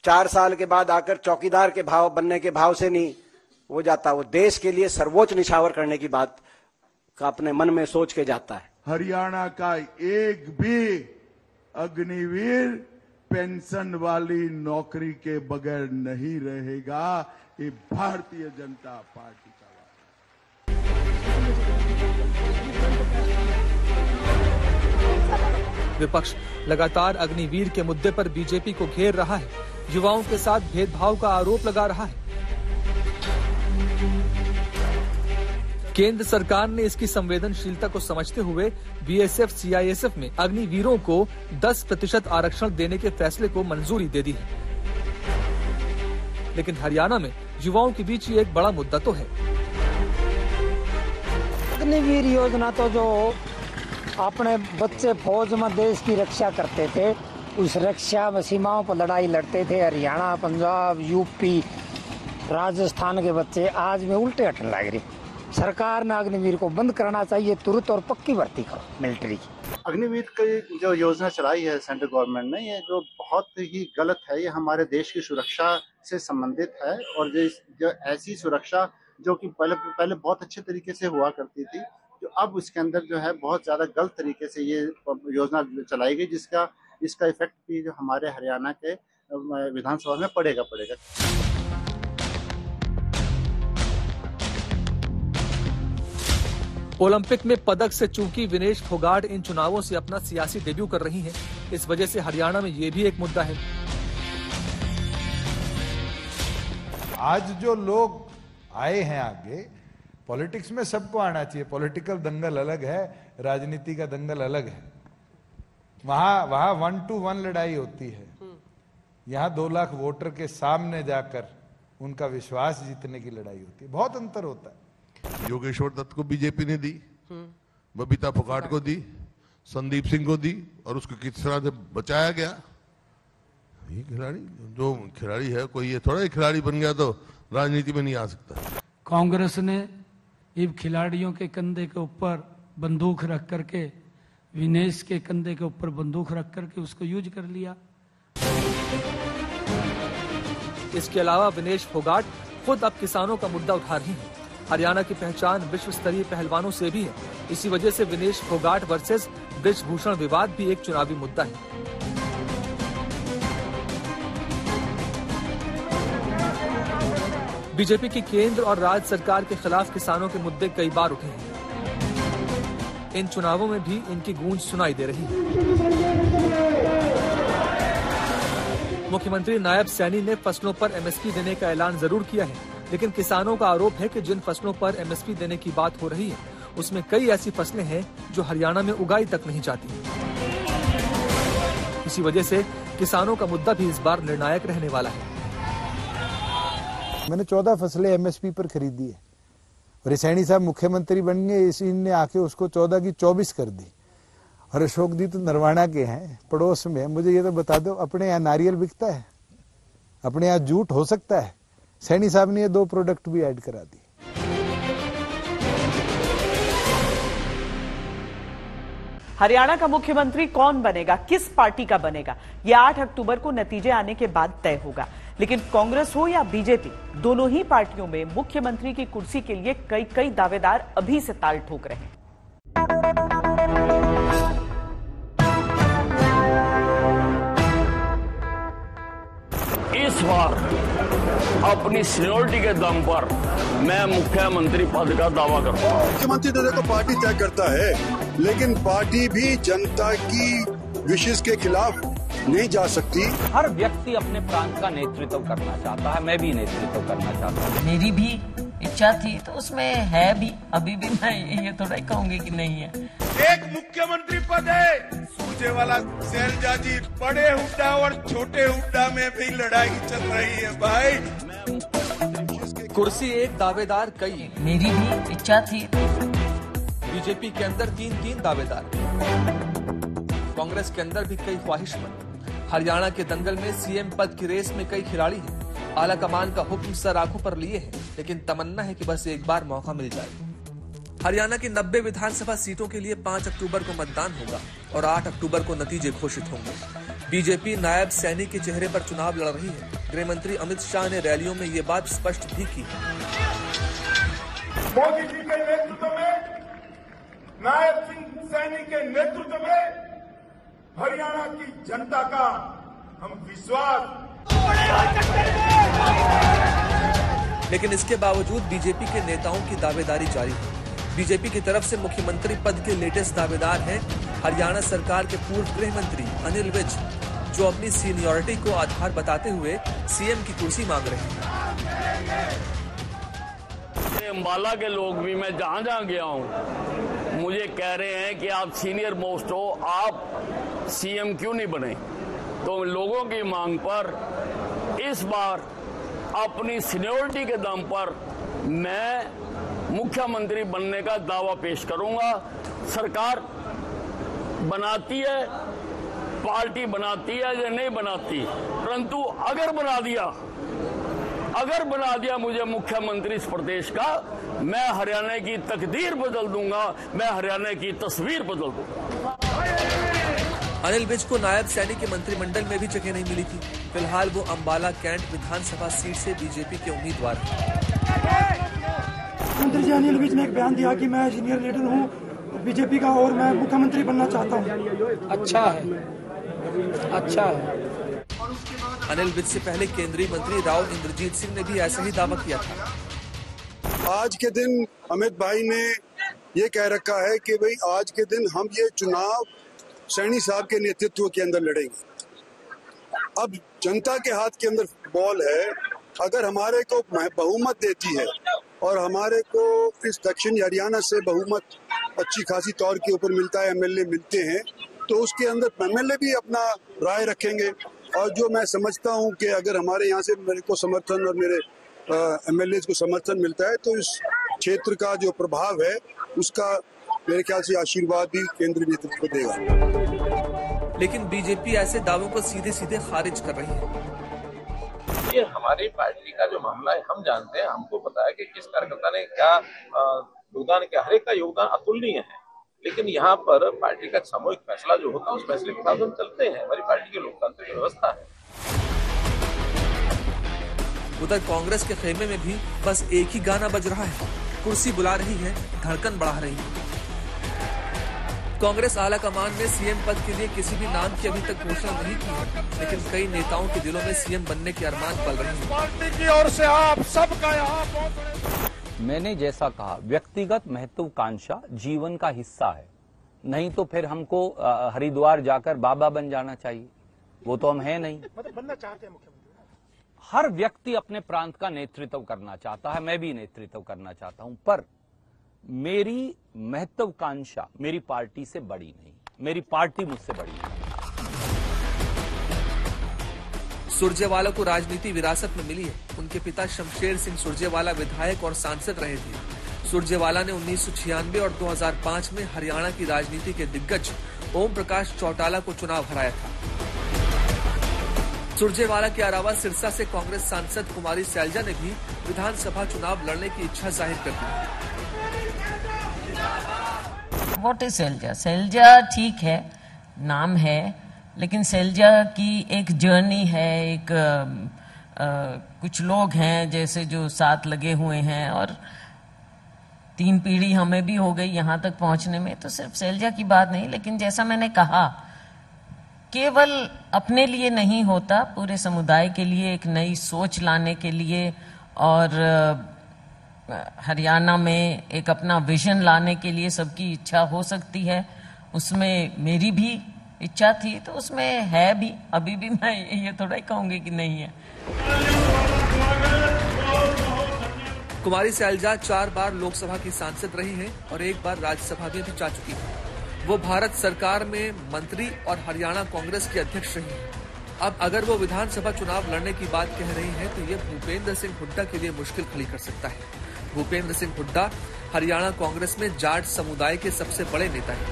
4 साल के बाद आकर चौकीदार के भाव बनने के भाव से नहीं वो जाता, वो देश के लिए सर्वोच्च निछावर करने की बात का अपने मन में सोच के जाता है। हरियाणा का एक भी अग्निवीर पेंशन वाली नौकरी के बगैर नहीं रहेगा। ये भारतीय जनता पार्टी का विपक्ष लगातार अग्निवीर के मुद्दे पर बीजेपी को घेर रहा है, युवाओं के साथ भेदभाव का आरोप लगा रहा है। केंद्र सरकार ने इसकी संवेदनशीलता को समझते हुए बीएसएफ सीआईएसएफ में अग्निवीरों को 10% आरक्षण देने के फैसले को मंजूरी दे दी है। लेकिन हरियाणा में युवाओं के बीच ये एक बड़ा मुद्दा तो है। अग्निवीर योजना तो जो अपने बच्चे फौज में देश की रक्षा करते थे, उस रक्षा में सीमाओं पर लड़ाई लड़ते थे, हरियाणा, पंजाब, यूपी, राजस्थान के बच्चे आज में उल्टे हटने लग रहे। सरकार ने अग्निवीर को बंद करना चाहिए, तुरंत और पक्की भर्ती करो मिलिट्री की। अग्निवीर की जो योजना चलाई है सेंट्रल गवर्नमेंट ने, ये जो बहुत ही गलत है। ये हमारे देश की सुरक्षा से संबंधित है और जो ऐसी सुरक्षा जो कि पहले बहुत अच्छे तरीके से हुआ करती थी, जो अब इसके अंदर जो है बहुत ज्यादा गलत तरीके से ये योजना चलाई गई, इसका इफेक्ट भी जो हमारे हरियाणा के विधानसभा में पड़ेगा। ओलंपिक में पदक से चूकी विनेश फोगाट इन चुनावों से अपना सियासी डेब्यू कर रही हैं। इस वजह से हरियाणा में ये भी एक मुद्दा है। आज जो लोग आए हैं आगे, पॉलिटिक्स में सबको आना चाहिए। पॉलिटिकल दंगल अलग है, राजनीति का दंगल अलग है। वहां 1 to 1 लड़ाई होती है। यहाँ 2 लाख वोटर के सामने जाकर उनका विश्वास जीतने की लड़ाई होती है। बहुत अंतर होता है। योगेश्वर दत्त को बीजेपी ने दी, बबीता फोगाट को दी, संदीप सिंह को दी, और उसको किस तरह से बचाया गया। ये खिलाड़ी है, कोई ये थोड़ा ही खिलाड़ी बन गया तो राजनीति में नहीं आ सकता। कांग्रेस ने इन खिलाड़ियों के कंधे के ऊपर बंदूक रख करके, विनेश के कंधे के ऊपर बंदूक रख करके उसको यूज कर लिया। इसके अलावा विनेश फोगाट खुद अब किसानों का मुद्दा उठा रही है। हरियाणा की पहचान विश्व स्तरीय पहलवानों से भी है। इसी वजह से विनेश फोगाट वर्सेस ब्रिजभूषण विवाद भी एक चुनावी मुद्दा है। बीजेपी की केंद्र और राज्य सरकार के खिलाफ किसानों के मुद्दे कई बार उठे हैं। इन चुनावों में भी इनकी गूंज सुनाई दे रही है। मुख्यमंत्री नायब सैनी ने फसलों पर एमएसपी देने का ऐलान जरूर किया है, लेकिन किसानों का आरोप है कि जिन फसलों पर एमएसपी देने की बात हो रही है, उसमें कई ऐसी फसलें हैं जो हरियाणा में उगाई तक नहीं जाती। इसी वजह से किसानों का मुद्दा भी इस बार निर्णायक रहने वाला है। मैंने 14 फसलें एमएसपी पर खरीदी है और सैनी साहब मुख्यमंत्री बन गए, इन्होंने आके उसको 14 की 24 कर दी। और अशोक जी तो नरवाना के हैं, पड़ोस में। मुझे ये तो बता दो, अपने यहाँ नारियल बिकता है, अपने यहाँ जूट हो सकता है? सैनी साहब ने ये 2 प्रोडक्ट भी ऐड करा दी। हरियाणा का मुख्यमंत्री कौन बनेगा, किस पार्टी का बनेगा, यह 8 अक्टूबर को नतीजे आने के बाद तय होगा। लेकिन कांग्रेस हो या बीजेपी, दोनों ही पार्टियों में मुख्यमंत्री की कुर्सी के लिए कई दावेदार अभी से ताल ठोक रहे हैं। इस बार अपनी सीनियरिटी के दम पर मैं मुख्यमंत्री पद का दावा करता हूँ। मुख्यमंत्री तो देखो पार्टी तय करता है, लेकिन पार्टी भी जनता की विशेष के खिलाफ नहीं जा सकती। हर व्यक्ति अपने प्रांत का नेतृत्व करना चाहता है, मैं भी नेतृत्व करना चाहता हूँ। मेरी भी इच्छा थी तो उसमें है भी, अभी भी मैं ये थोड़ा कहूँगी कि नहीं है। एक मुख्यमंत्री पद है, सूझे वाला शैलजा जी, बड़े हुड्डा और छोटे हुड्डा में भी लड़ाई चल रही है भाई। कुर्सी एक, दावेदार कई। मेरी भी इच्छा थी। बीजेपी के अंदर 3 दावेदार, कांग्रेस के अंदर भी कई ख्वाहिशमंद। हरियाणा के दंगल में सीएम पद की रेस में कई खिलाड़ी हैं। आला कमान का हुक्म सर आंखों पर लिए है, लेकिन तमन्ना है कि बस एक बार मौका मिल जाए। हरियाणा की 90 विधानसभा सीटों के लिए 5 अक्टूबर को मतदान होगा और 8 अक्टूबर को नतीजे घोषित होंगे। बीजेपी नायब सैनी के चेहरे पर चुनाव लड़ रही है। गृह मंत्री अमित शाह ने रैलियों में ये बात स्पष्ट भी की। मोदी जी के नेतृत्व में, नायब सिंह सैनी के नेतृत्व में हरियाणा की जनता का हम विश्वास। लेकिन इसके बावजूद बीजेपी के नेताओं की दावेदारी जारी है। बीजेपी की तरफ से मुख्यमंत्री पद के लेटेस्ट दावेदार हैं हरियाणा सरकार के पूर्व गृह मंत्री अनिल विज, जो अपनी सीनियरिटी को आधार बताते हुए सीएम की कुर्सी मांग रहे हैं। अंबाला के लोग भी, मैं जहां जहां गया हूं, मुझे कह रहे हैं कि आप सीनियर मोस्ट हो, आप सीएम क्यों नहीं बने। तो लोगों की मांग पर इस बार अपनी सीनियरिटी के दम पर मैं मुख्यमंत्री बनने का दावा पेश करूंगा। सरकार बनाती है, पार्टी बनाती है या नहीं बनाती, परंतु अगर बना दिया मुझे मुख्यमंत्री इस प्रदेश का, मैं हरियाणा की तकदीर बदल दूंगा, मैं हरियाणा की तस्वीर बदल दूंगा। अनिल विज को नायब सैनी के मंत्रिमंडल में भी जगह नहीं मिली थी। फिलहाल वो अंबाला कैंट विधानसभा सीट से बीजेपी के उम्मीदवार हैं। मंत्री जी अनिल विज ने एक बयान दिया कि मैं सीनियर लीडर हूँ बीजेपी का और मैं मुख्यमंत्री बनना चाहता हूँ। अच्छा है। अनिल विज से पहले केंद्रीय मंत्री राव इंद्रजीत सिंह ने भी ऐसा ही दावा किया था। आज के दिन अमित भाई ने ये कह रखा है कि भाई आज के दिन हम ये चुनाव सैनी साहब के नेतृत्व के अंदर लड़ेंगे। अब जनता के हाथ के अंदर बॉल है। अगर हमारे को बहुमत देती है और हमारे को इस दक्षिण हरियाणा से बहुमत अच्छी खासी तौर के ऊपर मिलता है, एमएलए मिलते हैं, तो उसके अंदर एमएलए भी अपना राय रखेंगे। और जो मैं समझता हूं कि अगर हमारे यहाँ से मेरे को समर्थन और मेरे एमएलए को समर्थन मिलता है, तो इस क्षेत्र का जो प्रभाव है उसका मेरे ख्याल से आशीर्वाद भी केंद्रीय नेतृत्व देगा। लेकिन बीजेपी ऐसे दावों को सीधे सीधे खारिज कर रही है। ये हमारी पार्टी का जो मामला है, हम जानते हैं, हमको पता है कि किस कार्यकर्ता ने क्या योगदान किया। हर एक का योगदान अतुलनीय है, लेकिन यहाँ पर पार्टी का सामूहिक फैसला जो होता है उस फैसले के साथ हम चलते हैं। हमारी पार्टी की लोकतांत्रिक व्यवस्था है। उधर कांग्रेस के खेमे में भी बस एक ही गाना बज रहा है, कुर्सी बुला रही है, धड़कन बढ़ा रही है। कांग्रेस आला कमान ने सीएम पद के लिए किसी भी नाम की अभी तक घोषणा नहीं की है, लेकिन कई नेताओं के दिलों में सीएम बनने के अरमान पल रहे हैं। पार्टी की ओर से आप सबका यहाँ मैंने जैसा कहा, व्यक्तिगत महत्वाकांक्षा जीवन का हिस्सा है, नहीं तो फिर हमको हरिद्वार जाकर बाबा बन जाना चाहिए, वो तो हम हैं नहीं। बनना चाहते हैं मुख्यमंत्री। हर व्यक्ति अपने प्रांत का नेतृत्व करना चाहता है, मैं भी नेतृत्व करना चाहता हूं, पर मेरी महत्वाकांक्षा मेरी पार्टी से बड़ी नहीं, मेरी पार्टी मुझसे बड़ी नहीं। सुरजेवाला को राजनीति विरासत में मिली है। उनके पिता शमशेर सिंह सुरजेवाला विधायक और सांसद रहे थे। सुरजेवाला ने 1996 और 2005 में हरियाणा की राजनीति के दिग्गज ओम प्रकाश चौटाला को चुनाव हराया था। सुरजेवाला के अलावा सिरसा से कांग्रेस सांसद कुमारी सैलजा ने भी विधानसभा चुनाव लड़ने की इच्छा जाहिर कर दी। What is Sailja? सैलजा ठीक है, नाम है, लेकिन सैलजा की एक जर्नी है, एक कुछ लोग हैं जैसे जो साथ लगे हुए हैं, और 3 पीढ़ी हमें भी हो गई यहाँ तक पहुँचने में, तो सिर्फ सैलजा की बात नहीं। लेकिन जैसा मैंने कहा, केवल अपने लिए नहीं होता, पूरे समुदाय के लिए एक नई सोच लाने के लिए और हरियाणा में एक अपना विजन लाने के लिए सबकी इच्छा हो सकती है। उसमें मेरी भी इच्छा थी, तो उसमें है भी। अभी भी मैं ये थोड़ा ही कहूंगी कि नहीं है। कुमारी सैलजा 4 बार लोकसभा की सांसद रही हैं और 1 बार राज्यसभा में भी जा चुकी हैं। वो भारत सरकार में मंत्री और हरियाणा कांग्रेस की अध्यक्ष रही हैं। अब अगर वो विधानसभा चुनाव लड़ने की बात कह रही हैं, तो ये भूपेंद्र सिंह हुड्डा के लिए मुश्किल खड़ी कर सकता है। भूपेंद्र सिंह हुड्डा हरियाणा कांग्रेस में जाट समुदाय के सबसे बड़े नेता हैं।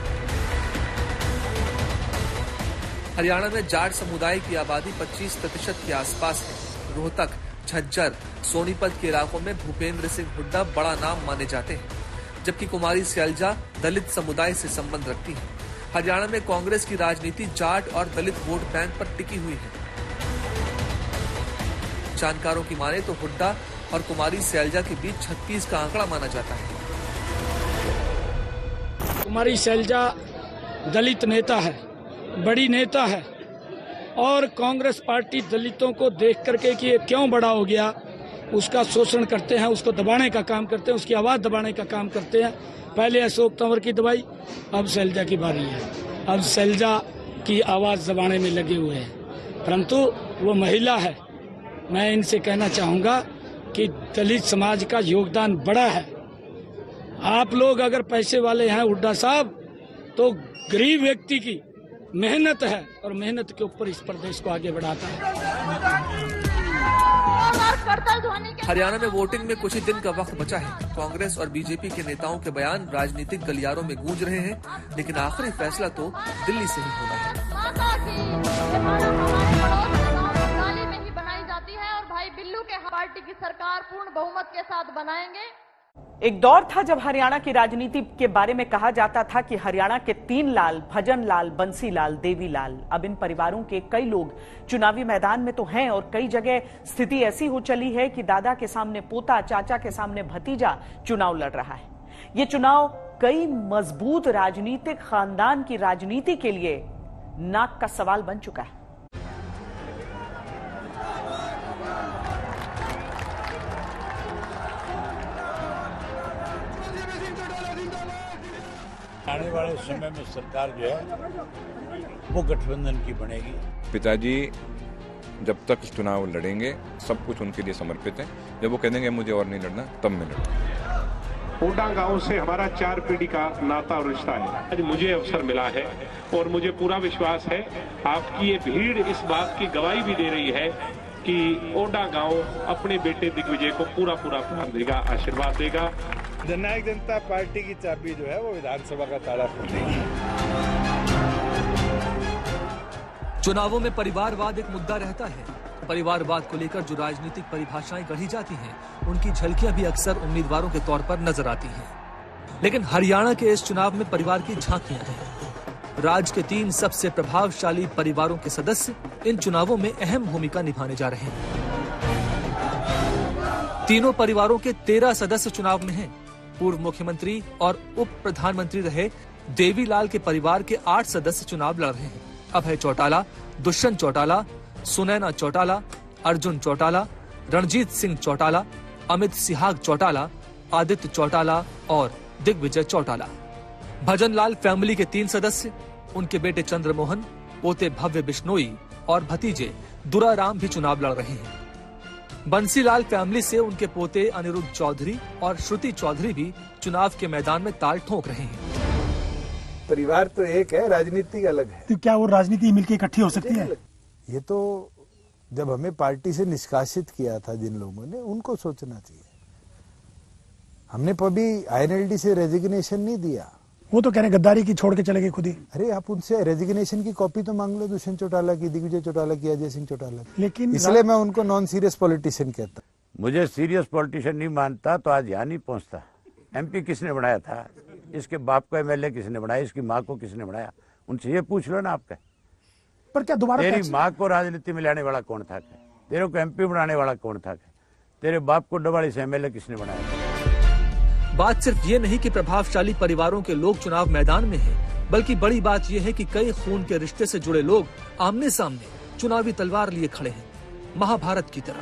हरियाणा में जाट समुदाय की आबादी 25% के आसपास है। रोहतक, झज्जर, सोनीपत के इलाकों में भूपेंद्र सिंह हुड्डा बड़ा नाम माने जाते हैं, जबकि कुमारी सैलजा दलित समुदाय से संबंध रखती है। हरियाणा में कांग्रेस की राजनीति जाट और दलित वोट बैंक पर टिकी हुई है। जानकारों की माने तो हुड्डा और कुमारी सैलजा के बीच 36 का आंकड़ा माना जाता है। कुमारी सैलजा दलित नेता है, बड़ी नेता है, और कांग्रेस पार्टी दलितों को देख करके कि ये क्यों बड़ा हो गया, उसका शोषण करते हैं, उसको दबाने का काम करते हैं, उसकी आवाज दबाने का काम करते हैं। पहले अशोक तंवर की दबाई, अब सैलजा की बारी है। अब सैलजा की आवाज दबाने में लगे हुए हैं, परंतु वो महिला है। मैं इनसे कहना चाहूंगा कि दलित समाज का योगदान बड़ा है। आप लोग अगर पैसे वाले हैं हुड्डा साहब, तो गरीब व्यक्ति की मेहनत है, और मेहनत के ऊपर इस प्रदेश को आगे बढ़ाता है। हरियाणा में वोटिंग में कुछ ही दिन का वक्त बचा है। कांग्रेस और बीजेपी के नेताओं के बयान राजनीतिक गलियारों में गूंज रहे हैं, लेकिन आखिरी फैसला तो दिल्ली से ही होना है। में ही बनाई जाती है और भाई बिल्लू के पार्टी की सरकार पूर्ण बहुमत के साथ बनाएंगे। एक दौर था जब हरियाणा की राजनीति के बारे में कहा जाता था कि हरियाणा के 3 लाल, भजन लाल, बंसी लाल, देवी लाल। अब इन परिवारों के कई लोग चुनावी मैदान में तो हैं, और कई जगह स्थिति ऐसी हो चली है कि दादा के सामने पोता, चाचा के सामने भतीजा चुनाव लड़ रहा है। ये चुनाव कई मजबूत राजनीतिक खानदान की राजनीति के लिए नाक का सवाल बन चुका है। आने वाले समय में सरकार जो है वो गठबंधन की बनेगी। पिताजी जब तक चुनाव लड़ेंगे सब कुछ उनके लिए समर्पित है। जब वो कह देंगे मुझे और नहीं लड़ना, तब मैं लड़ूंगा। ओडा गांव से हमारा 4 पीढ़ी का नाता और रिश्ता है। आज मुझे अवसर मिला है और मुझे पूरा विश्वास है आपकी ये भीड़ इस बात की गवाही भी दे रही है कि ओडा गांव अपने बेटे दिग्विजय को पूरा प्यार देगा, आशीर्वाद देगा। जननायक जनता पार्टी की चाबी जो है वो विधानसभा का ताला खोलेगी। चुनावों में परिवारवाद एक मुद्दा रहता है। परिवारवाद को लेकर जो राजनीतिक परिभाषाएं गढ़ी जाती हैं, उनकी झलकियां भी अक्सर उम्मीदवारों के तौर पर नजर आती हैं। लेकिन हरियाणा के इस चुनाव में परिवार की झांकियां हैं। राज्य के 3 सबसे प्रभावशाली परिवारों के सदस्य इन चुनावों में अहम भूमिका निभाने जा रहे हैं। तीनों परिवारों के 13 सदस्य चुनाव में हैं। पूर्व मुख्यमंत्री और उप प्रधानमंत्री रहे देवीलाल के परिवार के 8 सदस्य चुनाव लड़ रहे हैं। अभय चौटाला, दुष्यंत चौटाला, सुनैना चौटाला, अर्जुन चौटाला, रणजीत सिंह चौटाला, अमित सिहाग चौटाला, आदित्य चौटाला और दिग्विजय चौटाला। भजनलाल फैमिली के 3 सदस्य, उनके बेटे चंद्रमोहन, पोते भव्य बिश्नोई और भतीजे दुराराम भी चुनाव लड़ रहे हैं। बंसीलाल फैमिली से उनके पोते अनिरुद्ध चौधरी और श्रुति चौधरी भी चुनाव के मैदान में ताल ठोक रहे हैं। परिवार तो एक है, राजनीति अलग है। तो क्या वो राजनीति मिलकर इकट्ठी हो सकती है? ये तो जब हमें पार्टी से निष्कासित किया था जिन लोगों ने, उनको सोचना चाहिए। हमने कभी INLD से रेजिग्नेशन नहीं दिया। वो तो कह रहे गद्दारी की छोड़ के चले गए खुद ही। अरे आप उनसे रेजिग्नेशन की कॉपी तो मांग लो, दुष्यंत चौटाला की, दिग्विजय चौटाला की, अजय सिंह चौटाला की। लेकिन इसलिए मैं उनको नॉन सीरियस पॉलिटिशियन कहता। मुझे सीरियस पॉलिटिशियन नहीं मानता तो आज यहाँ नहीं पहुँचता। MP किसने बनाया था? इसके बाप को एमएलए किसने बनाया, इसकी माँ को किसने बनाया, उनसे ये पूछ लो ना आपका। पर क्या दोबारा तेरी माँ को राजनीति में लाने वाला कौन था, तेरे को एमपी बनाने वाला कौन था, तेरे बाप को डबवाली से एमएलए किसने बनाया। बात सिर्फ ये नहीं कि प्रभावशाली परिवारों के लोग चुनाव मैदान में हैं, बल्कि बड़ी बात यह है कि कई खून के रिश्ते से जुड़े लोग आमने सामने चुनावी तलवार लिए खड़े हैं, महाभारत की तरह।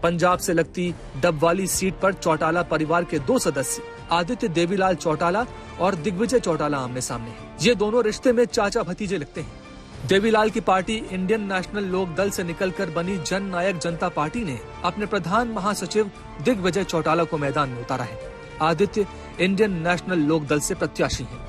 पंजाब से लगती डबवाली सीट पर चौटाला परिवार के 2 सदस्य आदित्य देवीलाल चौटाला और दिग्विजय चौटाला आमने सामने हैं। ये दोनों रिश्ते में चाचा भतीजे लगते हैं। देवीलाल की पार्टी इंडियन नेशनल लोक दल से निकलकर बनी जन नायक जनता पार्टी ने अपने प्रधान महासचिव दिग्विजय चौटाला को मैदान में उतारा है। आदित्य इंडियन नेशनल लोक दल से प्रत्याशी हैं।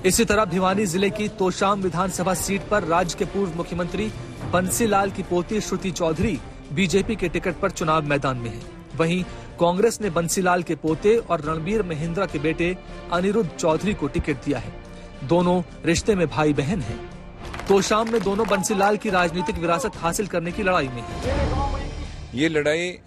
इसी तरह भिवानी जिले की तोशाम विधानसभा सीट पर राज्य के पूर्व मुख्यमंत्री बंसीलाल की पोती श्रुति चौधरी बीजेपी के टिकट पर चुनाव मैदान में है। वहीं कांग्रेस ने बंसीलाल के पोते और रणबीर महिंद्रा के बेटे अनिरुद्ध चौधरी को टिकट दिया है। दोनों रिश्ते में भाई बहन हैं। तोशाम में दोनों बंसीलाल की राजनीतिक विरासत हासिल करने की लड़ाई में है। ये लड़ाई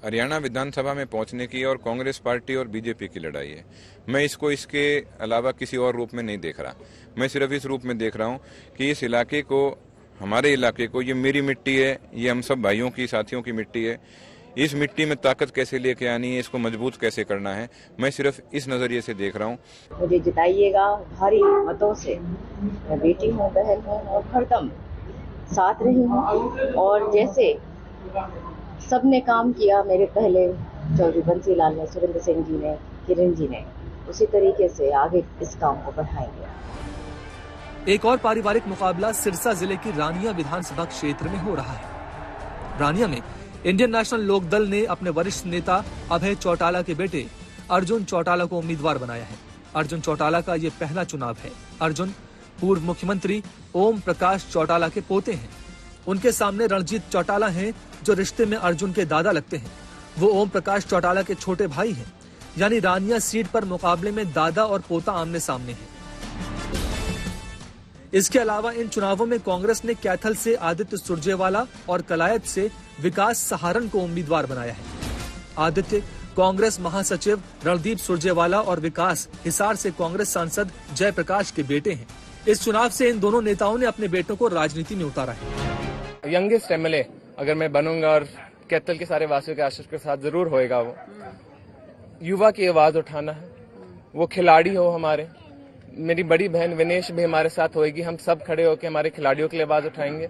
हरियाणा विधानसभा में पहुंचने की और कांग्रेस पार्टी और बीजेपी की लड़ाई है। मैं इसको इसके अलावा किसी और रूप में नहीं देख रहा। मैं सिर्फ इस रूप में देख रहा हूं कि इस इलाके को, हमारे इलाके को, ये मेरी मिट्टी है, ये हम सब भाइयों की, साथियों की मिट्टी है। इस मिट्टी में ताकत कैसे लेके आनी है, इसको मजबूत कैसे करना है, मैं सिर्फ इस नजरिए से देख रहा हूँ। मुझे जिताइएगा भारी मतों से। मैं बेटी हूँ, बहन हूँ और हरदम साथ रही हूँ। और जैसे सबने काम किया, मेरे पहले चौधरी बंसीलाल ने, सुरेंद्र सिंह जी ने, किरण जी ने, उसी तरीके से आगे इस काम को बढ़ाएंगे। एक और पारिवारिक मुकाबला सिरसा जिले की रानिया विधानसभा क्षेत्र में हो रहा है। रानिया में इंडियन नेशनल लोक दल ने अपने वरिष्ठ नेता अभय चौटाला के बेटे अर्जुन चौटाला को उम्मीदवार बनाया है। अर्जुन चौटाला का ये पहला चुनाव है। अर्जुन पूर्व मुख्यमंत्री ओम प्रकाश चौटाला के पोते हैं। उनके सामने रणजीत चौटाला हैं, जो रिश्ते में अर्जुन के दादा लगते हैं। वो ओम प्रकाश चौटाला के छोटे भाई हैं। यानी रानिया सीट पर मुकाबले में दादा और पोता आमने सामने हैं। इसके अलावा इन चुनावों में कांग्रेस ने कैथल से आदित्य सुरजेवाला और कलायत से विकास सहारन को उम्मीदवार बनाया है। आदित्य कांग्रेस महासचिव रणदीप सुरजेवाला और विकास हिसार से कांग्रेस सांसद जयप्रकाश के बेटे हैं। इस चुनाव से इन दोनों नेताओं ने अपने बेटों को राजनीति में उतारा है। यंगेस्ट एमएलए अगर मैं बनूंगा और कैथल के सारे वासियों के आशीष के साथ जरूर होएगा। वो युवा की आवाज उठाना है, वो खिलाड़ी हो हमारे। मेरी बड़ी बहन विनेश भी हमारे साथ होएगी। हम सब खड़े होकर हमारे खिलाड़ियों के लिए आवाज उठाएंगे,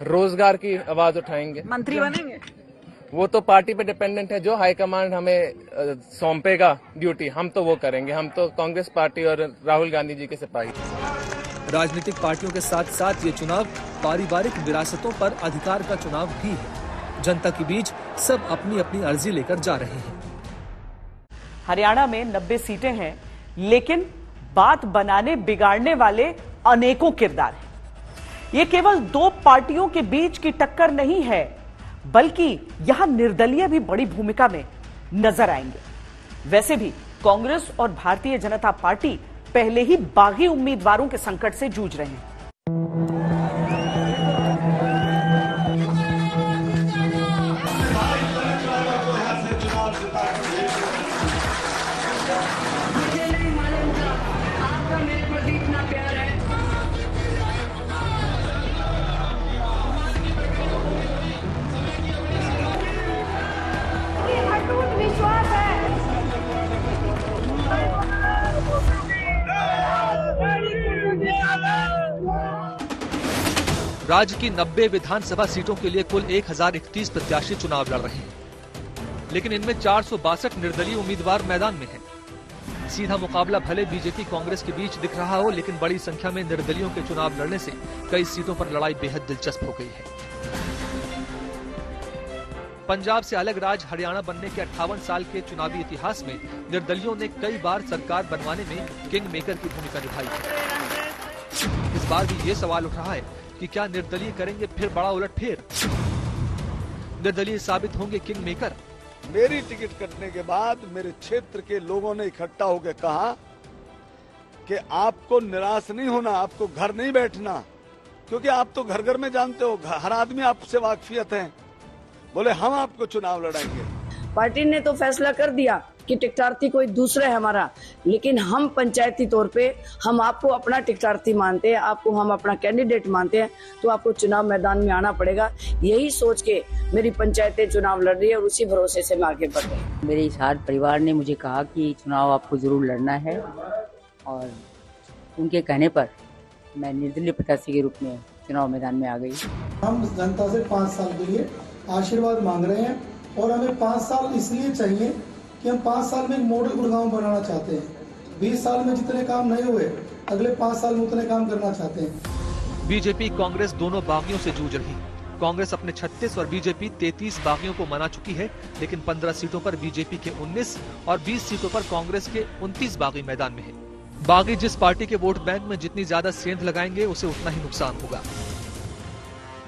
रोजगार की आवाज उठाएंगे। मंत्री बनेंगे वो तो पार्टी पे डिपेंडेंट है। जो हाईकमांड हमें सौंपेगा ड्यूटी, हम तो वो करेंगे। हम तो कांग्रेस पार्टी और राहुल गांधी जी के सिपाही। राजनीतिक पार्टियों के साथ साथ ये चुनाव पारिवारिक विरासतों पर अधिकार का चुनाव भी है। जनता के बीच सब अपनी अपनी अर्जी लेकर जा रहे हैं। हरियाणा में 90 सीटें हैं, लेकिन बात बनाने बिगाड़ने वाले अनेकों किरदार हैं। ये केवल 2 पार्टियों के बीच की टक्कर नहीं है, बल्कि यहां निर्दलीय भी बड़ी भूमिका में नजर आएंगे। वैसे भी कांग्रेस और भारतीय जनता पार्टी पहले ही बागी उम्मीदवारों के संकट से जूझ रहे हैं। राज्य की 90 विधानसभा सीटों के लिए कुल 1031 प्रत्याशी चुनाव लड़ रहे हैं, लेकिन इनमें 462 निर्दलीय उम्मीदवार मैदान में हैं। सीधा मुकाबला भले बीजेपी कांग्रेस के बीच दिख रहा हो, लेकिन बड़ी संख्या में निर्दलियों के चुनाव लड़ने से कई सीटों पर लड़ाई बेहद दिलचस्प हो गई है। पंजाब से अलग राज्य हरियाणा बनने के 58 साल के चुनावी इतिहास में निर्दलियों ने कई बार सरकार बनवाने में किंग मेकर की भूमिका निभाई है। इस बार भी ये सवाल उठ रहा है कि क्या निर्दलीय करेंगे फिर बड़ा उलटफेर? निर्दलीय साबित होंगे किंग मेकर? मेरी टिकट कटने के बाद मेरे क्षेत्र के लोगों ने इकट्ठा होकर कहा कि आपको निराश नहीं होना, आपको घर नहीं बैठना, क्योंकि आप तो घर घर में जानते हो, हर आदमी आपसे वाकफियत है। बोले हम आपको चुनाव लड़ाएंगे। पार्टी ने तो फैसला कर दिया कि टिकटार्थी कोई दूसरा है हमारा, लेकिन हम पंचायती तौर पे हम आपको अपना टिकटार्थी मानते हैं, आपको हम अपना कैंडिडेट मानते हैं, तो आपको चुनाव मैदान में आना पड़ेगा। यही सोच के मेरी पंचायतें चुनाव लड़ रही है और उसी भरोसे से मैं आगे बढ़ रही हूँ। मेरे साथ परिवार ने मुझे कहा कि चुनाव आपको जरूर लड़ना है और उनके कहने पर मैं निर्दलीय प्रत्याशी के रूप में चुनाव मैदान में आ गई। हम जनता से 5 साल के लिए आशीर्वाद मांग रहे हैं और हमें 5 साल इसलिए चाहिए कि हम 5 साल में एक मॉडल गुड़गांव बनाना चाहते हैं। 20 साल में जितने काम नहीं हुए अगले 5 साल में उतने काम करना चाहते हैं। बीजेपी कांग्रेस दोनों बागियों से जूझ रही। कांग्रेस अपने 36 और बीजेपी 33 बागियों को मना चुकी है, लेकिन 15 सीटों पर बीजेपी के 19 और 20 सीटों पर कांग्रेस के 29 बागी मैदान में है। बागी जिस पार्टी के वोट बैंक में जितनी ज्यादा सेंध लगाएंगे उसे उतना ही नुकसान होगा।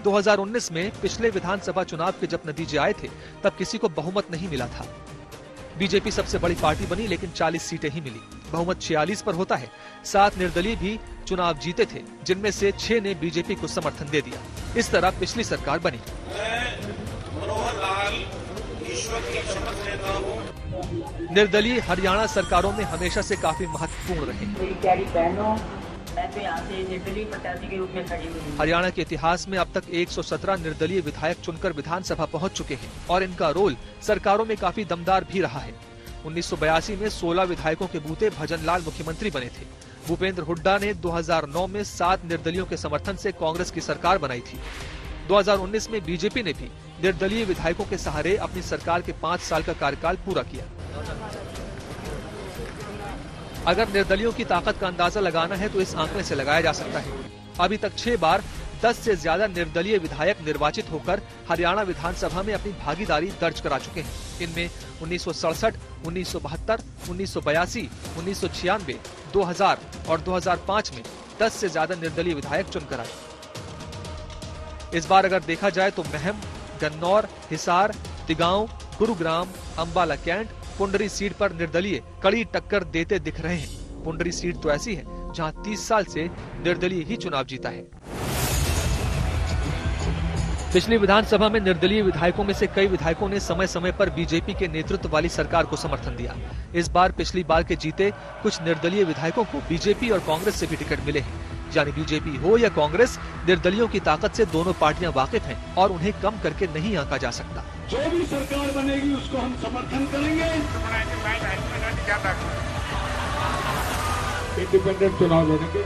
2019 में पिछले विधानसभा चुनाव के जब नतीजे आए थे तब किसी को बहुमत नहीं मिला था। बीजेपी सबसे बड़ी पार्टी बनी, लेकिन 40 सीटें ही मिली। बहुमत 46 पर होता है। 7 निर्दलीय भी चुनाव जीते थे, जिनमें से 6 ने बीजेपी को समर्थन दे दिया। इस तरह पिछली सरकार बनी। निर्दलीय हरियाणा सरकारों में हमेशा से काफी महत्वपूर्ण रहे। मेरी प्यारी बहनों, मैं तो यहाँ से निर्दलीय प्रत्याशी के रूप में खड़ी हुई। हरियाणा के इतिहास में अब तक 117 निर्दलीय विधायक चुनकर विधानसभा पहुंच चुके हैं और इनका रोल सरकारों में काफी दमदार भी रहा है। 1982 में 16 विधायकों के बूते भजनलाल मुख्यमंत्री बने थे। भूपेंद्र हुड्डा ने 2009 में 7 निर्दलियों के समर्थन से कांग्रेस की सरकार बनाई थी। 2019 में बीजेपी ने भी निर्दलीय विधायकों के सहारे अपनी सरकार के 5 साल का कार्यकाल पूरा किया। अगर निर्दलियों की ताकत का अंदाजा लगाना है तो इस आंकड़े से लगाया जा सकता है। अभी तक 6 बार 10 से ज्यादा निर्दलीय विधायक निर्वाचित होकर हरियाणा विधानसभा में अपनी भागीदारी दर्ज करा चुके हैं। इनमें 1967, 1972, 1982, 1996, 2000 और 2005 में 10 से ज्यादा निर्दलीय विधायक चुनकर आए। इस बार अगर देखा जाए तो महम, गन्नौर, हिसार, तिगांव, गुरुग्राम, अंबाला कैंट, पुंडरी सीट पर निर्दलीय कड़ी टक्कर देते दिख रहे हैं। पुंडरी सीट तो ऐसी है जहां 30 साल से निर्दलीय ही चुनाव जीता है। पिछली विधानसभा में निर्दलीय विधायकों में से कई विधायकों ने समय समय पर बीजेपी के नेतृत्व वाली सरकार को समर्थन दिया। इस बार पिछली बार के जीते कुछ निर्दलीय विधायकों को बीजेपी और कांग्रेस से भी टिकट मिले हैं। यानी बीजेपी हो या कांग्रेस, निर्दलियों की ताकत से दोनों पार्टियां वाकिफ हैं और उन्हें कम करके नहीं आंका जा सकता। जो भी सरकार बनेगी उसको हम समर्थन करेंगे। इंडिपेंडेंट चुनाव लड़ेंगे।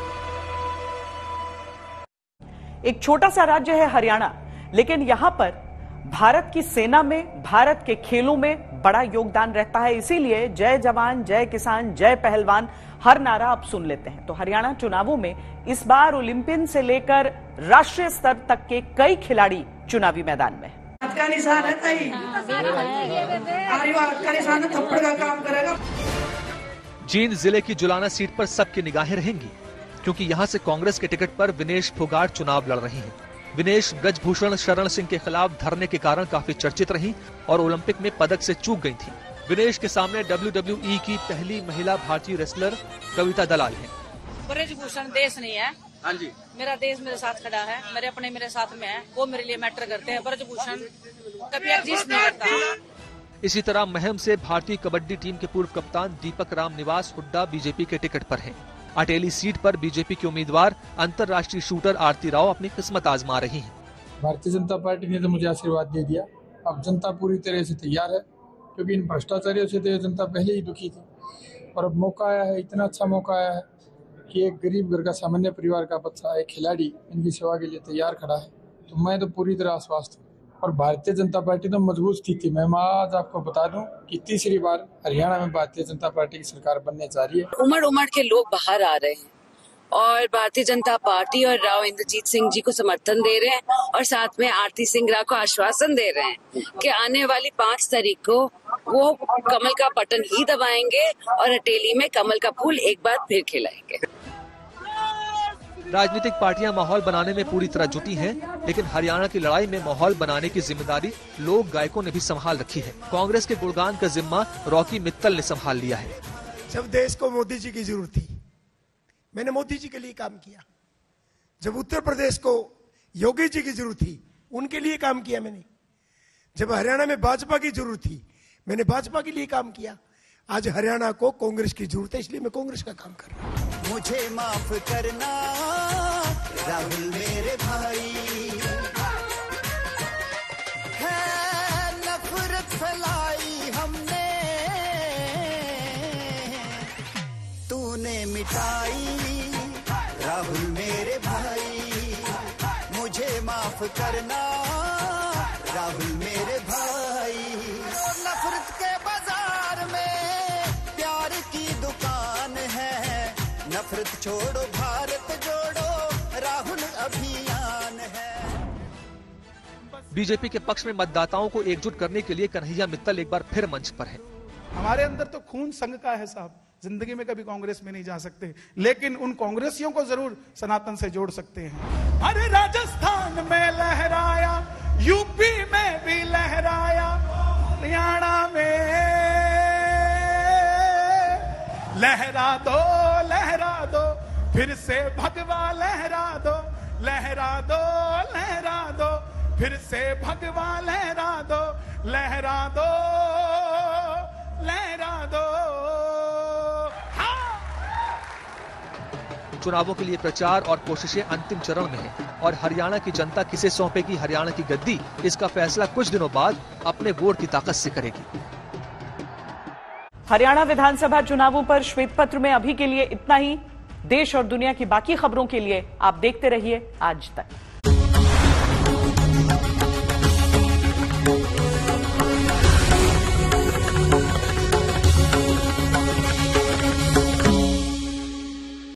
एक छोटा सा राज्य है हरियाणा, लेकिन यहां पर भारत की सेना में, भारत के खेलों में बड़ा योगदान रहता है। इसीलिए जय जवान, जय किसान, जय पहलवान हर नारा आप सुन लेते हैं। तो हरियाणा चुनावों में इस बार ओलंपियन से लेकर राष्ट्रीय स्तर तक के कई खिलाड़ी चुनावी मैदान में। का निशान है ताई, का निशान थप्पड़ का काम करेगा। जींद जिले की जुलाना सीट पर सबकी निगाहें रहेंगी, क्योंकि यहां से कांग्रेस के टिकट पर विनेश फोगाट चुनाव लड़ रही हैं। विनेश ब्रजभूषण शरण सिंह के खिलाफ धरने के कारण काफी चर्चित रही और ओलंपिक में पदक से चूक गई थी। विनेश के सामने WWE की पहली महिला भारतीय रेसलर कविता दलाल है। ब्रजभूषण देश नहीं है। हाँ जी, मेरा देश मेरे साथ खड़ा है, मेरे साथ में है, वो मेरे लिए मैटर करते हैं। ब्रजभूषण कभी एग्जिस्ट नहीं करता। इसी तरह महम से भारतीय कबड्डी टीम के पूर्व कप्तान दीपक राम निवास हुड्डा बीजेपी के टिकट पर हैं। अटेली सीट पर बीजेपी के उम्मीदवार अंतर्राष्ट्रीय शूटर आरती राव अपनी किस्मत आजमा रही हैं। भारतीय जनता पार्टी ने तो मुझे आशीर्वाद दे दिया। अब जनता पूरी तरह से तैयार है, क्योंकि इन भ्रष्टाचारियों से तो जनता पहले ही दुखी थी और अब मौका आया है, इतना अच्छा मौका आया है कि एक गरीब घर का सामान्य परिवार का बच्चा, एक खिलाड़ी इनकी सेवा के लिए तैयार खड़ा है। तो मैं तो पूरी तरह आश्वस्त हूँ और भारतीय जनता पार्टी तो मजबूत स्थिति में। मैं आज आपको बता दूं कि तीसरी बार हरियाणा में भारतीय जनता पार्टी की सरकार बनने जा रही है। उमड़ उमड़ के लोग बाहर आ रहे हैं और भारतीय जनता पार्टी और राव इंद्रजीत सिंह जी को समर्थन दे रहे हैं और साथ में आरती सिंह राव को आश्वासन दे रहे हैं कि आने वाली 5 तारीख को वो कमल का बटन ही दबाएंगे और अटेली में कमल का फूल एक बार फिर खिलाएंगे। राजनीतिक पार्टियां माहौल बनाने में पूरी तरह जुटी हैं, लेकिन हरियाणा की लड़ाई में माहौल बनाने की जिम्मेदारी लोक गायकों ने भी संभाल रखी है। कांग्रेस के गुणगान का जिम्मा रॉकी मित्तल ने संभाल लिया है। जब देश को मोदी जी की जरूरत थी, मैंने मोदी जी के लिए काम किया। जब उत्तर प्रदेश को योगी जी की जरूरत थी, उनके लिए काम किया मैंने। जब हरियाणा में भाजपा की जरूरत थी, मैंने भाजपा के लिए काम किया। आज हरियाणा को कांग्रेस की जरूरत है, इसलिए मैं कांग्रेस का काम कर रहा हूं। मुझे माफ करना राहुल मेरे भाई, है नफरत फैलाई हमने, तूने मिटाई राहुल मेरे भाई, मुझे माफ करना राहुल मेरे भाई। नफरत के बाजार में प्यार की दुकान है, नफरत छोड़ो भारत जोड़ो राहुल अभियान है। बीजेपी के पक्ष में मतदाताओं को एकजुट करने के लिए कन्हैया मित्तल एक बार फिर मंच पर है। हमारे अंदर तो खून संघ का है साहब, जिंदगी में कभी कांग्रेस में नहीं जा सकते, लेकिन उन कांग्रेसियों को जरूर सनातन से जोड़ सकते हैं। अरे राजस्थान में लहराया, यूपी में भी लहराया, हरियाणा में लहरा दो फिर से भगवा लहरा दो, लहरा दो लहरा दो फिर से भगवा लहरा दो, लहरा दो लहरा दो। चुनावों के लिए प्रचार और कोशिशें अंतिम चरण में हैं और हरियाणा की जनता किसे सौंपेगी हरियाणा की गद्दी, इसका फैसला कुछ दिनों बाद अपने वोट की ताकत से करेगी। हरियाणा विधानसभा चुनावों पर श्वेत पत्र में अभी के लिए इतना ही। देश और दुनिया की बाकी खबरों के लिए आप देखते रहिए आज तक।